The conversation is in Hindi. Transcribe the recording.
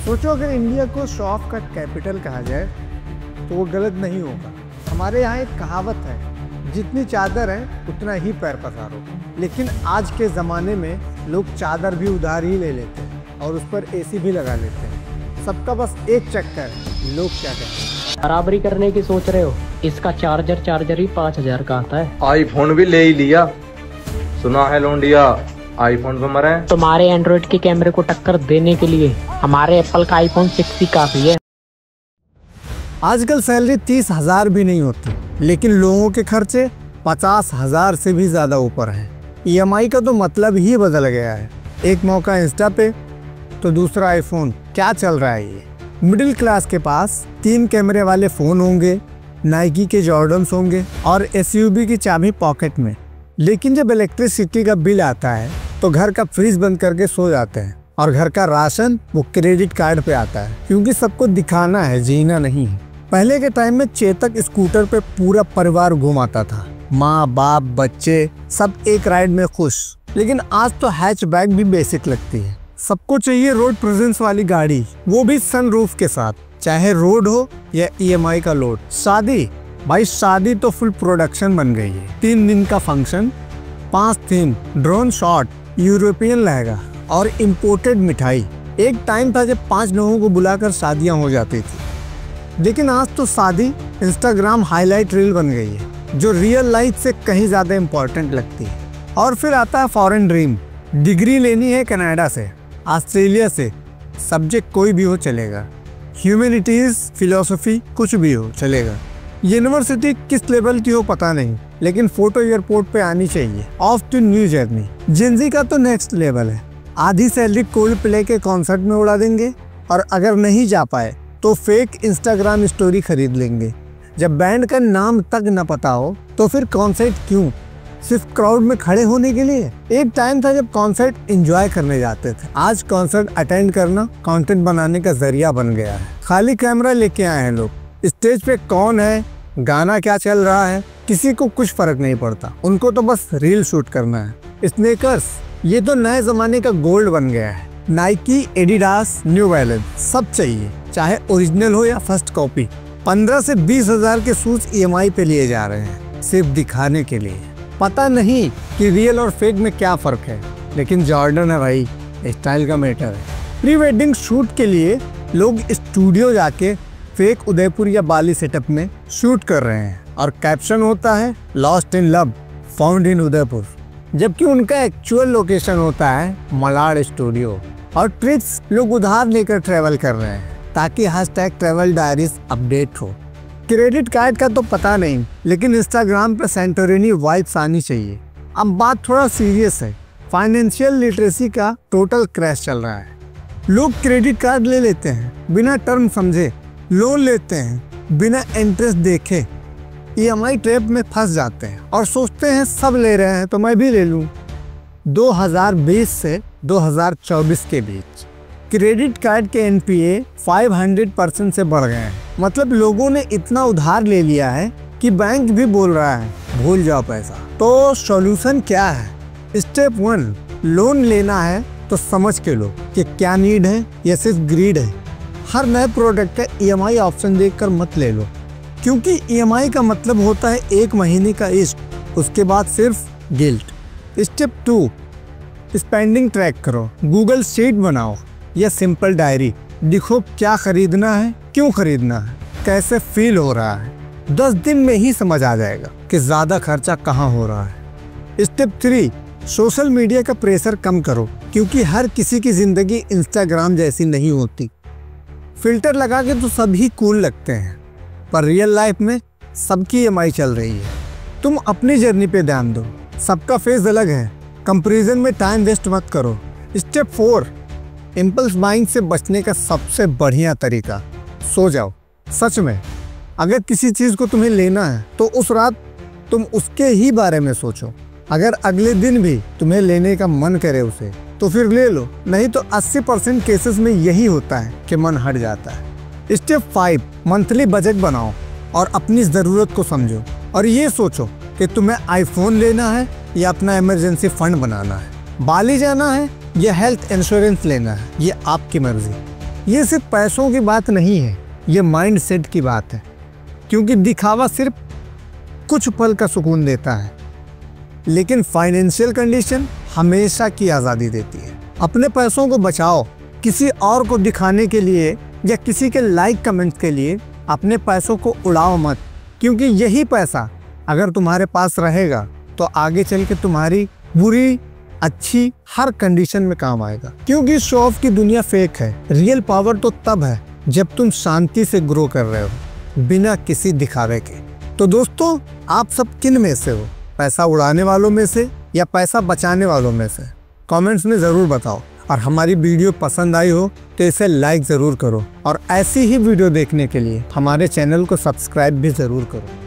सोचो अगर इंडिया को शो ऑफ का कैपिटल कहा जाए तो वो गलत नहीं होगा। हमारे यहाँ एक कहावत है, जितनी चादर है उतना ही पैर पसारो। लेकिन आज के ज़माने में लोग चादर भी उधार ही ले लेते हैं और उस पर एसी भी लगा लेते हैं। सबका बस एक चक्कर है, लोग क्या कहते हैं। बराबरी करने की सोच रहे हो? इसका चार्जर ही 5000 का आता है। आईफोन भी ले ही लिया, सुना है लोंडिया आईफोन पे मरे। तुम्हारे एंड्रॉइड के कैमरे को टक्कर देने के लिए हमारे एप्पल का आईफोन 6 ही काफी है। आजकल सैलरी 30,000 भी नहीं होती, लेकिन लोगों के खर्चे 50,000 से भी ज़्यादा ऊपर हैं। EMI का तो मतलब ही बदल गया है। एक मौका इंस्टा पे तो दूसरा आईफोन। क्या चल रहा है ये? मिडिल क्लास के पास 3 कैमरे वाले फ़ोन होंगे, नाइकी के जॉर्डन्स होंगे और SUV की चाबी पॉकेट में। लेकिन जब इलेक्ट्रिसिटी का बिल आता है तो घर का फ्रिज बंद करके सो जाते हैं और घर का राशन वो क्रेडिट कार्ड पे आता है, क्योंकि सबको दिखाना है, जीना नहीं है। पहले के टाइम में चेतक स्कूटर पे पूरा परिवार घुमाता था, माँ बाप बच्चे सब एक राइड में खुश। लेकिन आज तो हैचबैक भी बेसिक लगती है। सबको चाहिए रोड प्रेजेंस वाली गाड़ी, वो भी सनरूफ के साथ, चाहे रोड हो या EMI का लोड। शादी, भाई शादी तो फुल प्रोडक्शन बन गई है। 3 दिन का function, 5 theme, drone shot, European lehenga और इम्पोर्टेड मिठाई। एक टाइम था जब 5 लोगों को बुलाकर शादियां हो जाती थी, लेकिन आज तो शादी इंस्टाग्राम हाईलाइट रील बन गई है, जो रियल लाइफ से कहीं ज़्यादा इम्पोर्टेंट लगती है। और फिर आता है फॉरेन ड्रीम। डिग्री लेनी है कनाडा से, ऑस्ट्रेलिया से, सब्जेक्ट कोई भी हो चलेगा, ह्यूमैनिटीज़, फिलोसफी, कुछ भी हो चलेगा। यूनिवर्सिटी किस लेवल की हो पता नहीं, लेकिन फोटो एयरपोर्ट पे आनी चाहिए। Of to new journey. Gen Z का तो नेक्स्ट लेवल है। आधी सैलरी कोल्ड प्ले के कॉन्सर्ट में उड़ा देंगे और अगर नहीं जा पाए तो फेक इंस्टाग्राम स्टोरी खरीद लेंगे। जब बैंड का नाम तक न पता हो तो फिर कॉन्सर्ट क्यों? सिर्फ क्राउड में खड़े होने के लिए? एक टाइम था जब कॉन्सर्ट एंजॉय करने जाते थे। आज कॉन्सर्ट अटेंड करना कंटेंट बनाने का जरिया बन गया है। खाली कैमरा लेके आए हैं लोग। स्टेज पे कौन है, गाना क्या चल रहा है, किसी को कुछ फर्क नहीं पड़ता। उनको तो बस रील शूट करना है। स्नेकर्स, ये तो नए जमाने का गोल्ड बन गया है। नाइकी, एडिडास, न्यू बैलेंस, सब चाहिए, चाहे ओरिजिनल हो या फर्स्ट कॉपी। 15 से 20,000 के शूज EMI पे लिए जा रहे हैं, सिर्फ दिखाने के लिए। पता नहीं कि रियल और फेक में क्या फ़र्क है, लेकिन जॉर्डन है भाई, स्टाइल का मैटर है। प्री वेडिंग शूट के लिए लोग स्टूडियो जाके फेक उदयपुर या बाली सेटअप में शूट कर रहे हैं और कैप्शन होता है lost in love, found in Udaipur, जबकि उनका एक्चुअल लोकेशन होता है मलाड स्टूडियो। और ट्रिप्स लोग उधार लेकर ट्रैवल कर रहे हैं ताकि #ट्रैवल डायरीज अपडेट हो। क्रेडिट कार्ड का तो पता नहीं, लेकिन इंस्टाग्राम पर सेंटोरिनी वाइब्स आनी चाहिए। अब बात थोड़ा सीरियस है। फाइनेंशियल लिटरेसी का टोटल क्रैश चल रहा है। लोग क्रेडिट कार्ड ले लेते हैं बिना टर्म समझे, लोन लेते हैं बिना इंटरेस्ट देखे, EMI ट्रैप में फंस जाते हैं और सोचते हैं सब ले रहे हैं तो मैं भी ले लूं। 2020 से 2024 के बीच क्रेडिट कार्ड के NPA 500% से बढ़ गए हैं। मतलब लोगों ने इतना उधार ले लिया है कि बैंक भी बोल रहा है भूल जाओ पैसा। तो सॉल्यूशन क्या है? स्टेप 1, लोन लेना है तो समझ के लो कि क्या नीड है या सिर्फ ग्रीड है। हर नए प्रोडक्ट का EMI ऑप्शन देखकर मत ले लो, क्योंकि EMI का मतलब होता है 1 महीने का इश्क, उसके बाद सिर्फ गिल्ट। स्टेप 2, स्पेंडिंग ट्रैक करो। गूगल शीट बनाओ या सिंपल डायरी, लिखो क्या खरीदना है, क्यों खरीदना है, कैसे फील हो रहा है। 10 दिन में ही समझ आ जाएगा कि ज़्यादा खर्चा कहाँ हो रहा है। स्टेप 3, सोशल मीडिया का प्रेशर कम करो, क्योंकि हर किसी की ज़िंदगी इंस्टाग्राम जैसी नहीं होती। फिल्टर लगा के तो सभी कूल लगते हैं, पर रियल लाइफ में सबकी EMI चल रही है। तुम अपनी जर्नी पे ध्यान दो, सबका फेस अलग है। कंपैरिजन में टाइम वेस्ट मत करो। स्टेप 4, इम्पल्स बाइंग से बचने का सबसे बढ़िया तरीका, सो जाओ। सच में, अगर किसी चीज़ को तुम्हें लेना है तो उस रात तुम उसके ही बारे में सोचो। अगर अगले दिन भी तुम्हें लेने का मन करे उसे तो फिर ले लो, नहीं तो 80% केसेस में यही होता है कि मन हट जाता है। स्टेप 5, मंथली बजट बनाओ और अपनी ज़रूरत को समझो और ये सोचो कि तुम्हें आईफोन लेना है या अपना इमरजेंसी फंड बनाना है, बाली जाना है या हेल्थ इंश्योरेंस लेना है, ये आपकी मर्जी। ये सिर्फ पैसों की बात नहीं है, ये माइंड सेट की बात है। क्योंकि दिखावा सिर्फ कुछ पल का सुकून देता है, लेकिन फाइनेंशियल कंडीशन हमेशा की आज़ादी देती है। अपने पैसों को बचाओ, किसी और को दिखाने के लिए या किसी के लाइक कमेंट के लिए अपने पैसों को उड़ाओ मत। क्योंकि यही पैसा अगर तुम्हारे पास रहेगा तो आगे चल के तुम्हारी बुरी अच्छी हर कंडीशन में काम आएगा। क्योंकि शो ऑफ की दुनिया फेक है, रियल पावर तो तब है जब तुम शांति से ग्रो कर रहे हो बिना किसी दिखावे के। तो दोस्तों, आप सब किन में से हो, पैसा उड़ाने वालों में से या पैसा बचाने वालों में से? कमेंट्स में ज़रूर बताओ। और हमारी वीडियो पसंद आई हो तो इसे लाइक ज़रूर करो और ऐसी ही वीडियो देखने के लिए हमारे चैनल को सब्सक्राइब भी ज़रूर करो।